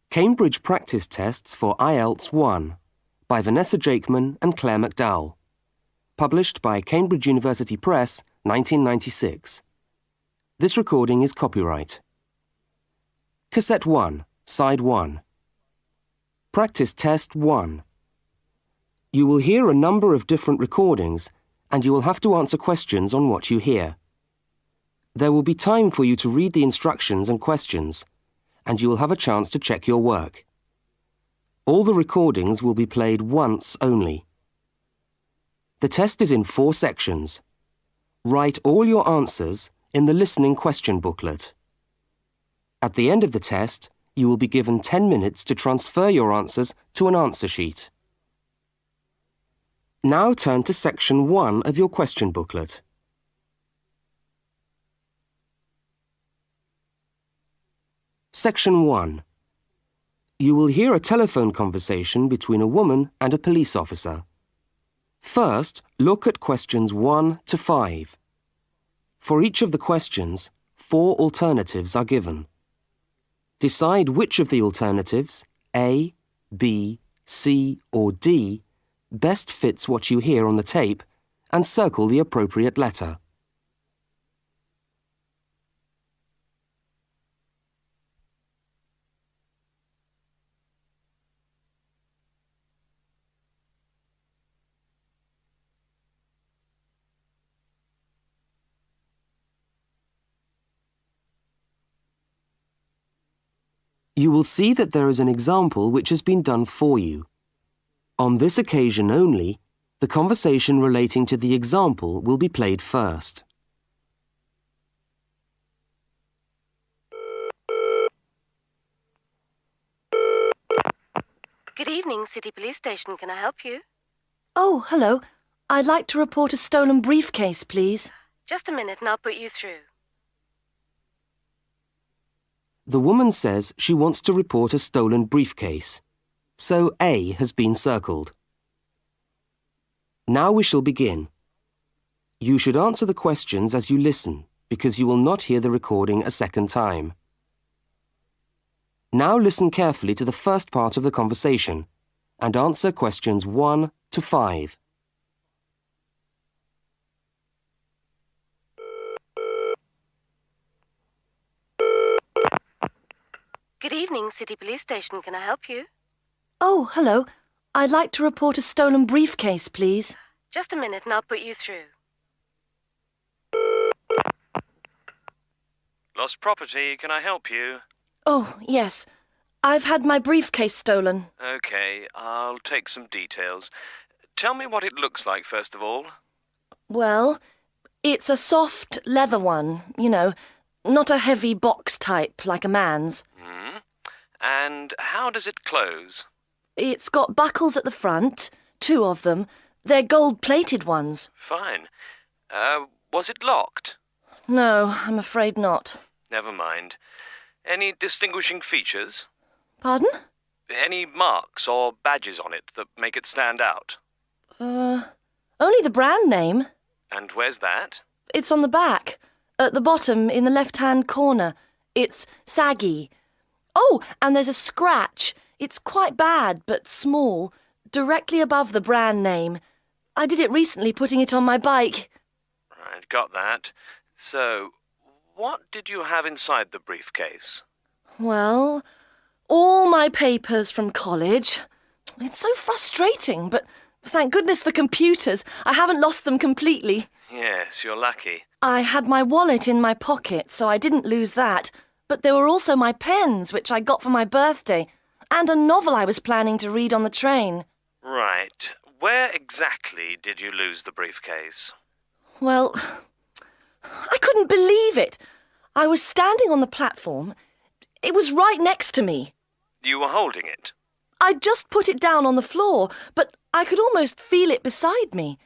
Cambridge Practice Tests for IELTS 1 by Vanessa Jakeman and Claire McDowell. Published by Cambridge University Press, 1996. This recording is copyright. Cassette 1, Side 1. Practice Test 1. You will hear a number of different recordings and you will have to answer questions on what you hear. There will be time for you to read the instructions and questions, and you will have a chance to check your work. All the recordings will be played once only. The test is in 4 sections. Write all your answers in the listening question booklet. At the end of the test, you will be given 10 minutes to transfer your answers to an answer sheet. Now turn to section 1 of your question booklet. Section 1. You will hear a telephone conversation between a woman and a police officer. First, look at questions 1 to 5. For each of the questions, 4 alternatives are given. Decide which of the alternatives, A, B, C or D, best fits what you hear on the tape and circle the appropriate letter. You will see that there is an example which has been done for you. On this occasion only, the conversation relating to the example will be played first. Good evening, City Police Station. Can I help you? Oh, hello. I'd like to report a stolen briefcase, please. Just a minute and I'll put you through. The woman says she wants to report a stolen briefcase, so A has been circled. Now we shall begin. You should answer the questions as you listen, because you will not hear the recording a second time. Now listen carefully to the first part of the conversation and answer questions 1 to 5. Good evening, City Police Station. Can I help you? Oh, hello. I'd like to report a stolen briefcase, please. Just a minute and I'll put you through. Lost property, can I help you? Oh, yes. I've had my briefcase stolen. OK, I'll take some details. Tell me what it looks like, first of all. Well, it's a soft leather one, you know, not a heavy box type like a man's. And how does it close? It's got buckles at the front, 2 of them. They're gold-plated ones. Fine. Was it locked? No, I'm afraid not. Never mind. Any distinguishing features? Pardon? Any marks or badges on it that make it stand out? Only the brand name. And where's that? It's on the back, at the bottom in the left-hand corner. It's saggy. Oh, and there's a scratch. It's quite bad, but small, directly above the brand name. I did it recently, putting it on my bike. Right, got that. So, what did you have inside the briefcase? Well, all my papers from college. It's so frustrating, but thank goodness for computers. I haven't lost them completely. Yes, you're lucky. I had my wallet in my pocket, so I didn't lose that. But there were also my pens, which I got for my birthday, and a novel I was planning to read on the train. Right. Where exactly did you lose the briefcase? Well, I couldn't believe it. I was standing on the platform. It was right next to me. You were holding it? I'd just put it down on the floor, but I could almost feel it beside me.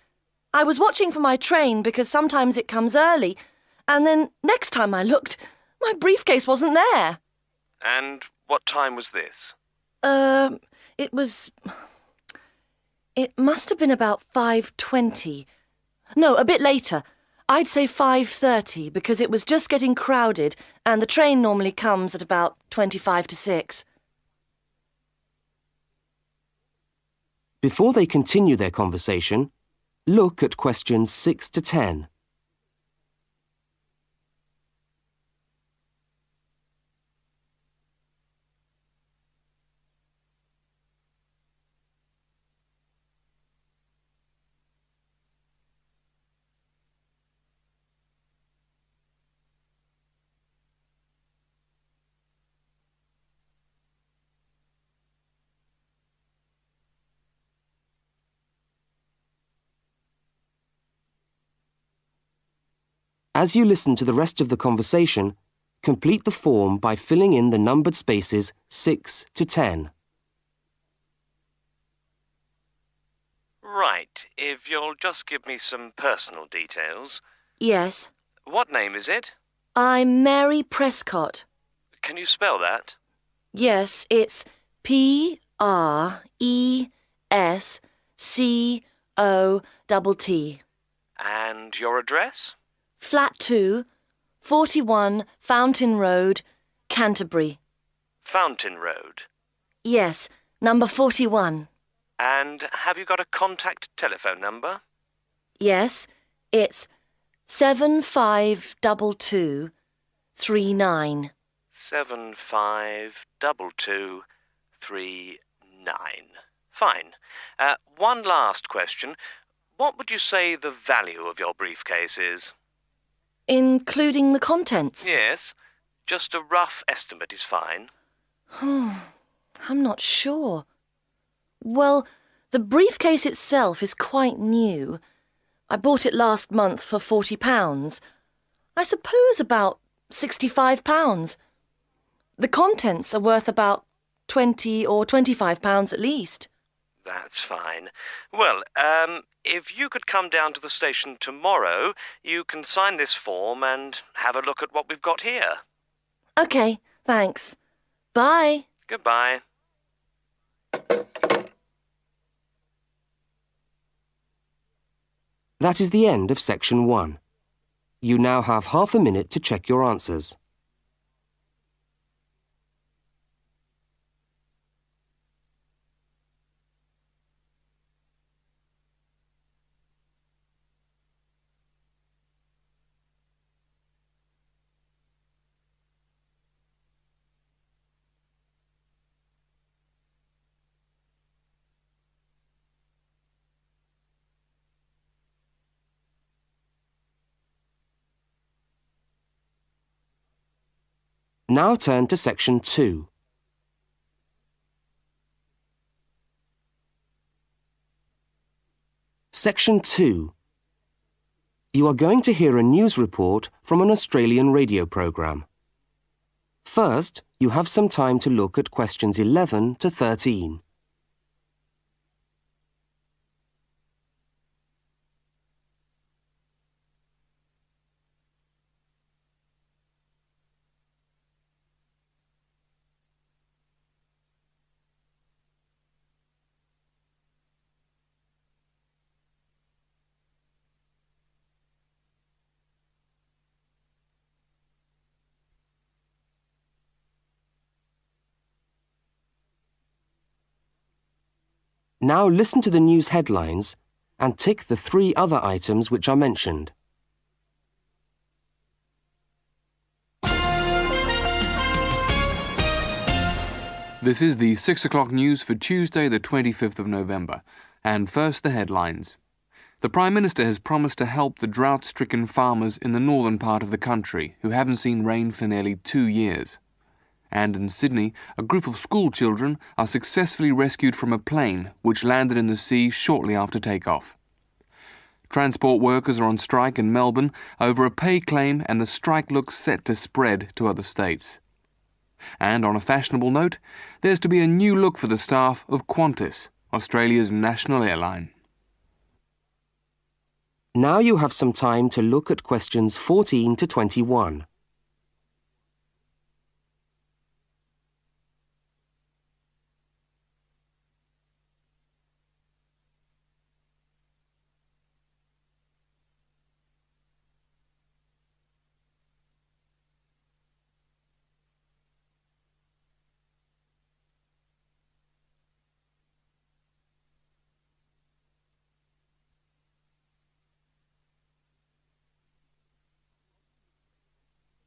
I was watching for my train because sometimes it comes early, and then next time I looked, my briefcase wasn't there. And what time was this? It must have been about 5:20. No, a bit later. I'd say 5:30 because it was just getting crowded and the train normally comes at about 25 to 6. Before they continue their conversation, look at questions 6 to 10. As you listen to the rest of the conversation, complete the form by filling in the numbered spaces 6 to 10. Right, if you'll just give me some personal details. Yes. What name is it? I'm Mary Prescott. Can you spell that? Yes, it's Prescott. And your address? Flat 2, 41 Fountain Road, Canterbury. Fountain Road. Yes, number 41. And have you got a contact telephone number? Yes, it's 752239. 752239. Fine. One last question. What would you say the value of your briefcase is? Including the contents? Yes. Just a rough estimate is fine. I'm not sure. Well, the briefcase itself is quite new. I bought it last month for £40. I suppose about £65. The contents are worth about £20 or £25 at least. That's fine. Well, if you could come down to the station tomorrow, you can sign this form and have a look at what we've got here. OK, thanks. Bye. Goodbye. That is the end of section 1. You now have half a minute to check your answers. Now turn to section 2. Section 2. You are going to hear a news report from an Australian radio programme. First, you have some time to look at questions 11 to 13. Now listen to the news headlines and tick the 3 other items which are mentioned. This is the 6 o'clock news for Tuesday, the 25th of November. And first, the headlines. The Prime Minister has promised to help the drought-stricken farmers in the northern part of the country who haven't seen rain for nearly 2 years. And in Sydney, a group of school children are successfully rescued from a plane which landed in the sea shortly after takeoff. Transport workers are on strike in Melbourne over a pay claim, and the strike looks set to spread to other states. And on a fashionable note, there's to be a new look for the staff of Qantas, Australia's national airline. Now you have some time to look at questions 14 to 21.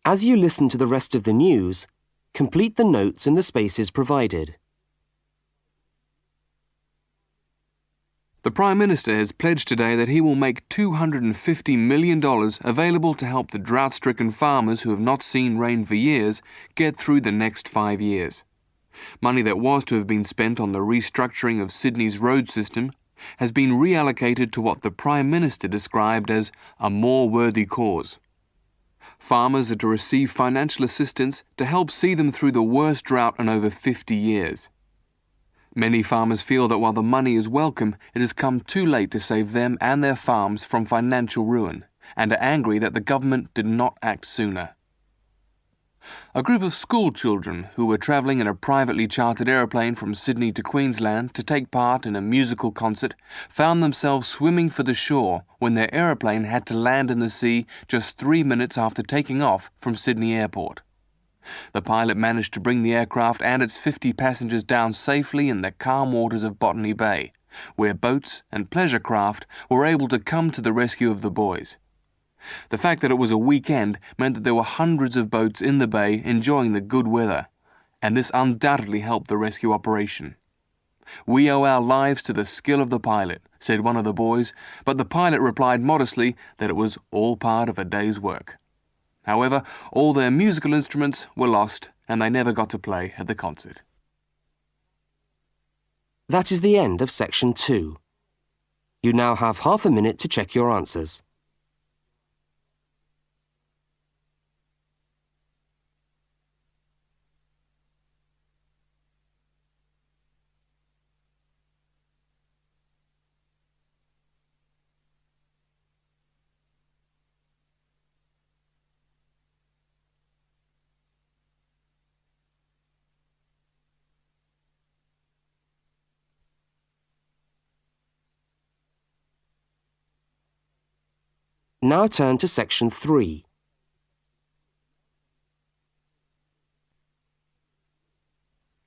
As you listen to the rest of the news, complete the notes in the spaces provided. The Prime Minister has pledged today that he will make $250 million available to help the drought-stricken farmers who have not seen rain for years get through the next 5 years. Money that was to have been spent on the restructuring of Sydney's road system has been reallocated to what the Prime Minister described as a more worthy cause. Farmers are to receive financial assistance to help see them through the worst drought in over 50 years. Many farmers feel that while the money is welcome, it has come too late to save them and their farms from financial ruin, and are angry that the government did not act sooner. A group of school children who were travelling in a privately chartered aeroplane from Sydney to Queensland to take part in a musical concert found themselves swimming for the shore when their aeroplane had to land in the sea just 3 minutes after taking off from Sydney Airport. The pilot managed to bring the aircraft and its 50 passengers down safely in the calm waters of Botany Bay, where boats and pleasure craft were able to come to the rescue of the boys. The fact that it was a weekend meant that there were hundreds of boats in the bay enjoying the good weather, and this undoubtedly helped the rescue operation. "We owe our lives to the skill of the pilot," said one of the boys, but the pilot replied modestly that it was all part of a day's work. However, all their musical instruments were lost and they never got to play at the concert. That is the end of section 2. You now have half a minute to check your answers. Now turn to section 3.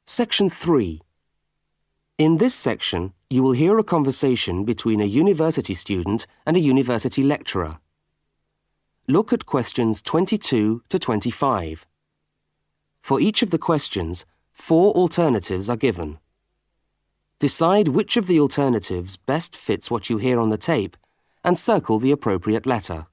Section 3. In this section, you will hear a conversation between a university student and a university lecturer. Look at questions 22 to 25. For each of the questions, 4 alternatives are given. Decide which of the alternatives best fits what you hear on the tape and circle the appropriate letter.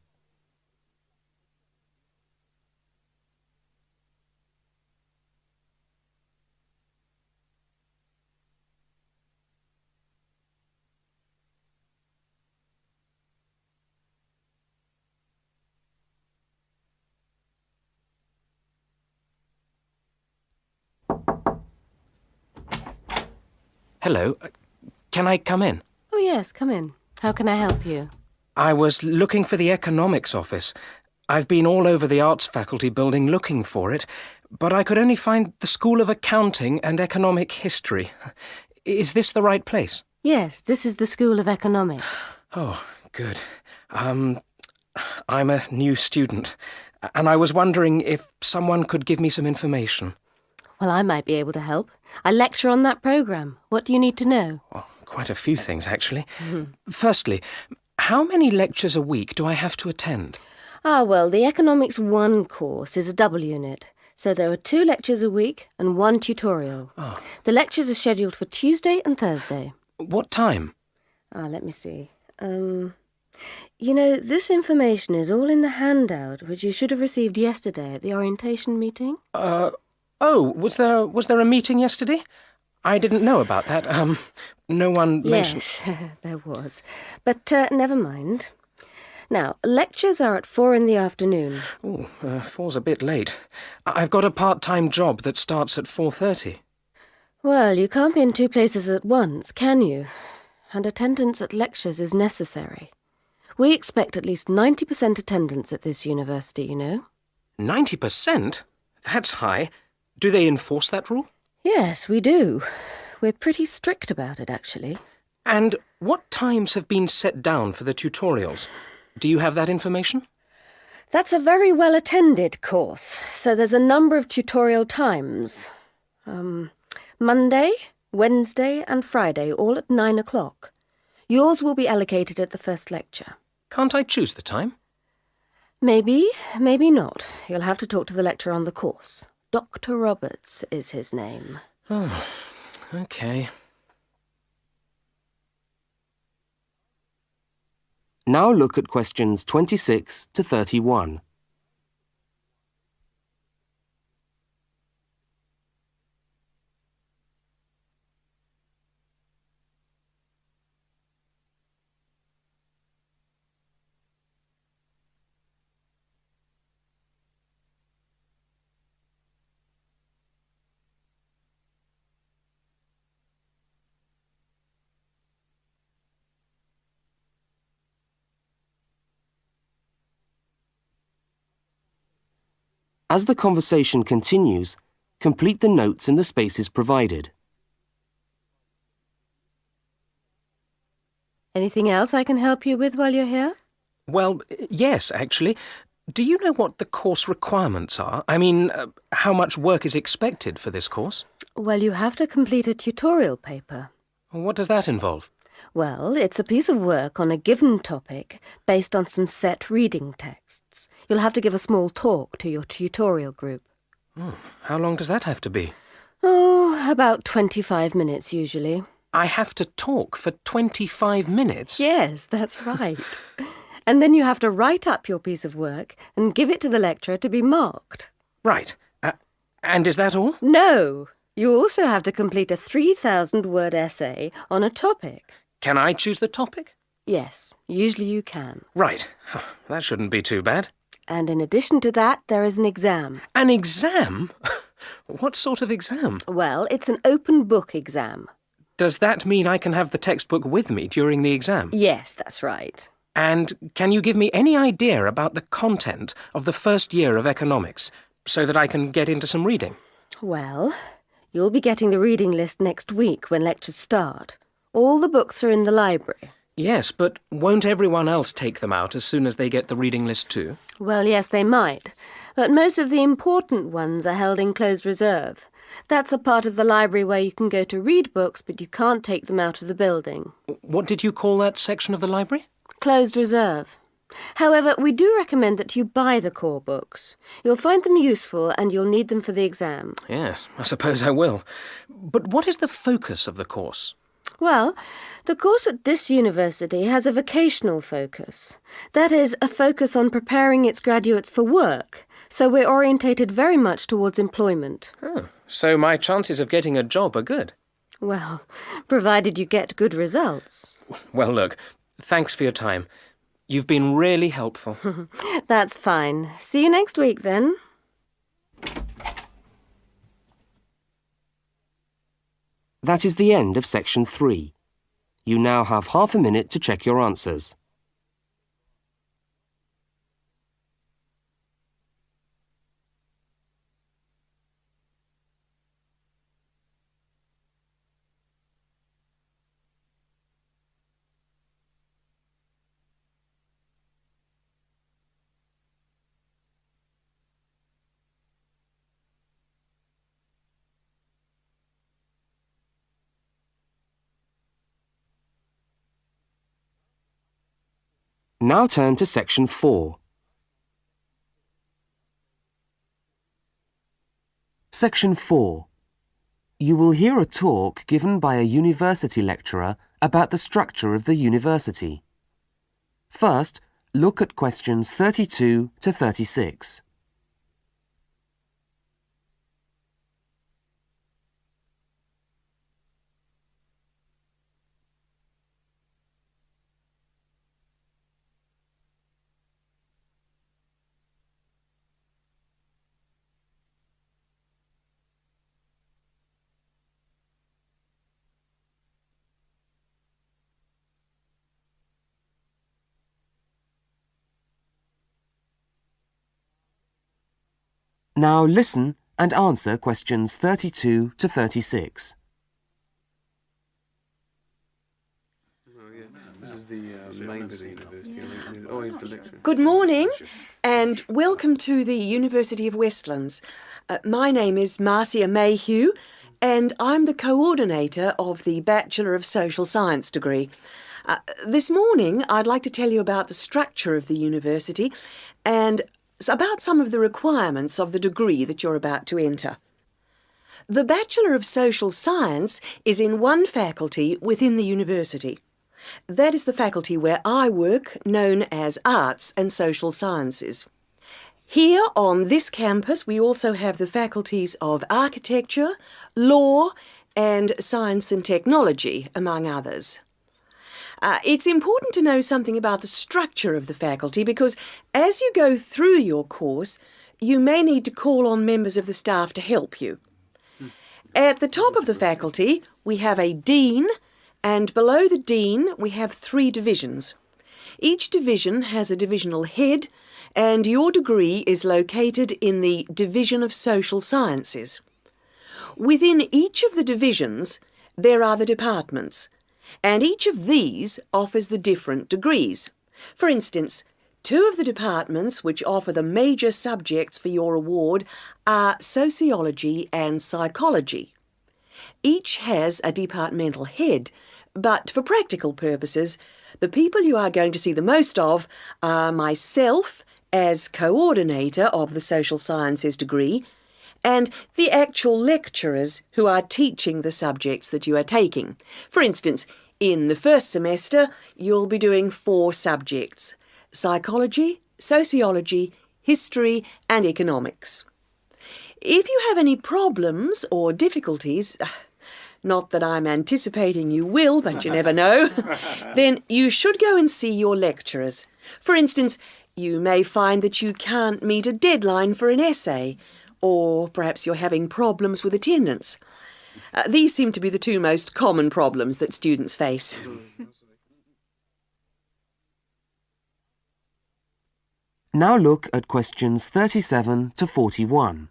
Hello. Can I come in? Oh, yes, come in. How can I help you? I was looking for the economics office. I've been all over the arts faculty building looking for it, but I could only find the School of Accounting and Economic History. Is this the right place? Yes, this is the School of Economics. Oh, good. I'm a new student, and I was wondering if someone could give me some information. Well, I might be able to help. I lecture on that programme. What do you need to know? Well, quite a few things, actually. Firstly, how many lectures a week do I have to attend? Well, the Economics 1 course is a double unit, so there are 2 lectures a week and 1 tutorial. Oh. The lectures are scheduled for Tuesday and Thursday. What time? Let me see. You know, this information is all in the handout, which you should have received yesterday at the orientation meeting. Was there a meeting yesterday? I didn't know about that. No one mentioned... Yes, there was. But never mind. Now, lectures are at 4 in the afternoon. Oh, 4's a bit late. I've got a part-time job that starts at 4:30. Well, you can't be in 2 places at once, can you? And attendance at lectures is necessary. We expect at least 90% attendance at this university, you know. 90%? That's high. Do they enforce that rule? Yes, we do. We're pretty strict about it, actually. And what times have been set down for the tutorials? Do you have that information? That's a very well-attended course, so there's a number of tutorial times. Monday, Wednesday and Friday, all at 9 o'clock. Yours will be allocated at the first lecture. Can't I choose the time? Maybe, maybe not. You'll have to talk to the lecturer on the course. Dr. Roberts is his name. Oh, OK. Now look at questions 26 to 31. As the conversation continues, complete the notes in the spaces provided. Anything else I can help you with while you're here? Well, yes, actually. Do you know what the course requirements are? I mean, how much work is expected for this course? Well, you have to complete a tutorial paper. What does that involve? Well, it's a piece of work on a given topic based on some set reading texts. You'll have to give a small talk to your tutorial group. Oh, how long does that have to be? Oh, about 25 minutes usually. I have to talk for 25 minutes? Yes, that's right. And then you have to write up your piece of work and give it to the lecturer to be marked. Right. And is that all? No! You also have to complete a 3,000-word essay on a topic. Can I choose the topic? Yes, usually you can. Right. That shouldn't be too bad. And in addition to that, there is an exam. An exam? What sort of exam? Well, it's an open book exam. Does that mean I can have the textbook with me during the exam? Yes, that's right. And can you give me any idea about the content of the first year of economics, so that I can get into some reading? Well, you'll be getting the reading list next week when lectures start. All the books are in the library. Yes, but won't everyone else take them out as soon as they get the reading list too? Well, yes, they might. But most of the important ones are held in closed reserve. That's a part of the library where you can go to read books, but you can't take them out of the building. What did you call that section of the library? Closed reserve. However, we do recommend that you buy the core books. You'll find them useful and you'll need them for the exam. Yes, I suppose I will. But what is the focus of the course? Well, the course at this university has a vocational focus. That is, a focus on preparing its graduates for work. So we're orientated very much towards employment. Oh, so my chances of getting a job are good. Well, provided you get good results. Well, look, thanks for your time. You've been really helpful. That's fine. See you next week, then. That is the end of section 3. You now have half a minute to check your answers. Now turn to section 4. Section 4. You will hear a talk given by a university lecturer about the structure of the university. First, look at questions 32 to 36. Now listen and answer questions 32 to 36. This is the main bit of the university. He's always the lecturer. Good morning and welcome to the University of Westlands. My name is Marcia Mayhew and I'm the coordinator of the Bachelor of Social Science degree. This morning I'd like to tell you about the structure of the university and about some of the requirements of the degree that you're about to enter. The Bachelor of Social Science is in one faculty within the university. That is the faculty where I work, known as Arts and Social Sciences. Here on this campus we also have the faculties of Architecture, Law and Science and Technology, among others. It's important to know something about the structure of the faculty because as you go through your course, you may need to call on members of the staff to help you. At the top of the faculty, we have a dean, and below the dean, we have 3 divisions. Each division has a divisional head, and your degree is located in the Division of Social Sciences. Within each of the divisions, there are the departments, and each of these offers the different degrees. For instance, 2 of the departments which offer the major subjects for your award are Sociology and Psychology. Each has a departmental head, but for practical purposes, the people you are going to see the most of are myself as coordinator of the Social Sciences degree and the actual lecturers who are teaching the subjects that you are taking. For instance, in the first semester, you'll be doing 4 subjects: psychology, sociology, history and economics. If you have any problems or difficulties, not that I'm anticipating you will, but you never know, then you should go and see your lecturers. For instance, you may find that you can't meet a deadline for an essay, or perhaps you're having problems with attendance. These seem to be the 2 most common problems that students face. Now look at questions 37 to 41.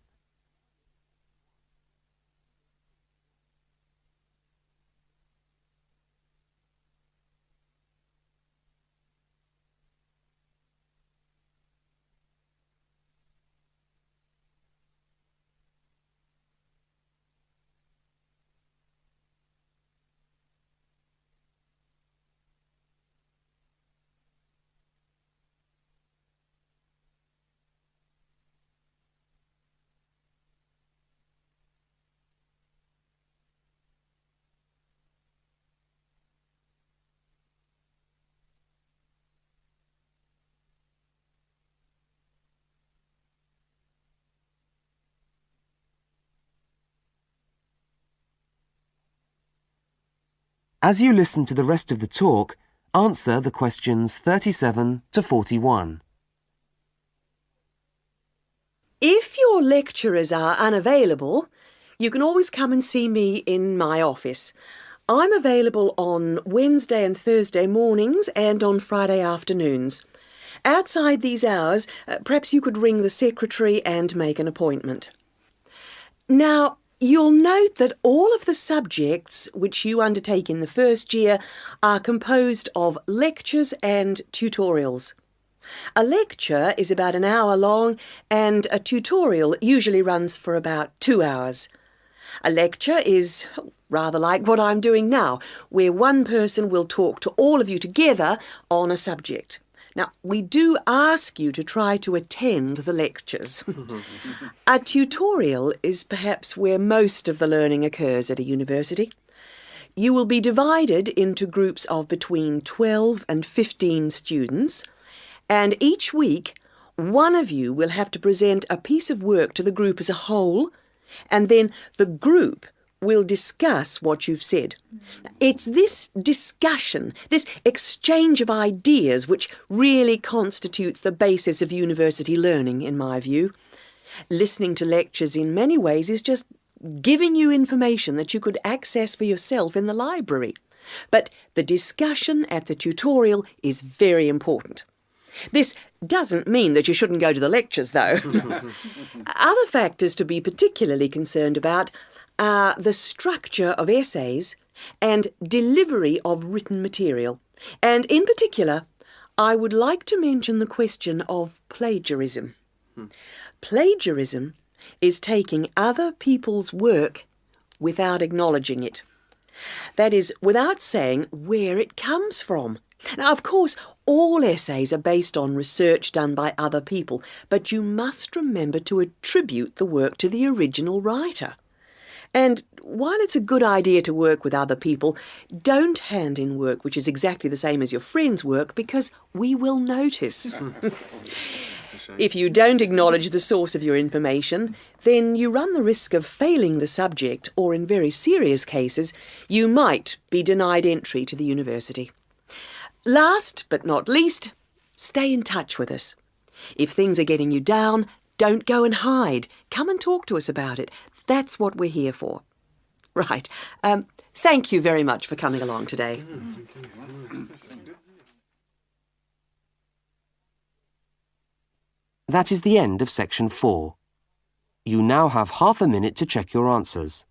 As you listen to the rest of the talk, answer the questions 37 to 41. If your lecturers are unavailable, you can always come and see me in my office. I'm available on Wednesday and Thursday mornings and on Friday afternoons. Outside these hours, perhaps you could ring the secretary and make an appointment. Now, you'll note that all of the subjects which you undertake in the first year are composed of lectures and tutorials. A lecture is about an hour long and a tutorial usually runs for about 2 hours. A lecture is rather like what I'm doing now, where one person will talk to all of you together on a subject. Now, we do ask you to try to attend the lectures. A tutorial is perhaps where most of the learning occurs at a university. You will be divided into groups of between 12 and 15 students, and each week one of you will have to present a piece of work to the group as a whole, and then the group will discuss what you've said. It's this discussion, this exchange of ideas, which really constitutes the basis of university learning, in my view. Listening to lectures in many ways is just giving you information that you could access for yourself in the library. But the discussion at the tutorial is very important. This doesn't mean that you shouldn't go to the lectures, though. Other factors to be particularly concerned about are the structure of essays and delivery of written material. And in particular, I would like to mention the question of plagiarism. Plagiarism is taking other people's work without acknowledging it. That is, without saying where it comes from. Now, of course, all essays are based on research done by other people, but you must remember to attribute the work to the original writer. And while it's a good idea to work with other people, don't hand in work which is exactly the same as your friend's work, because we will notice. If you don't acknowledge the source of your information, then you run the risk of failing the subject, or in very serious cases, you might be denied entry to the university. Last but not least, stay in touch with us. If things are getting you down, don't go and hide. Come and talk to us about it. That's what we're here for. Right. Thank you very much for coming along today. That is the end of section 4. You now have half a minute to check your answers.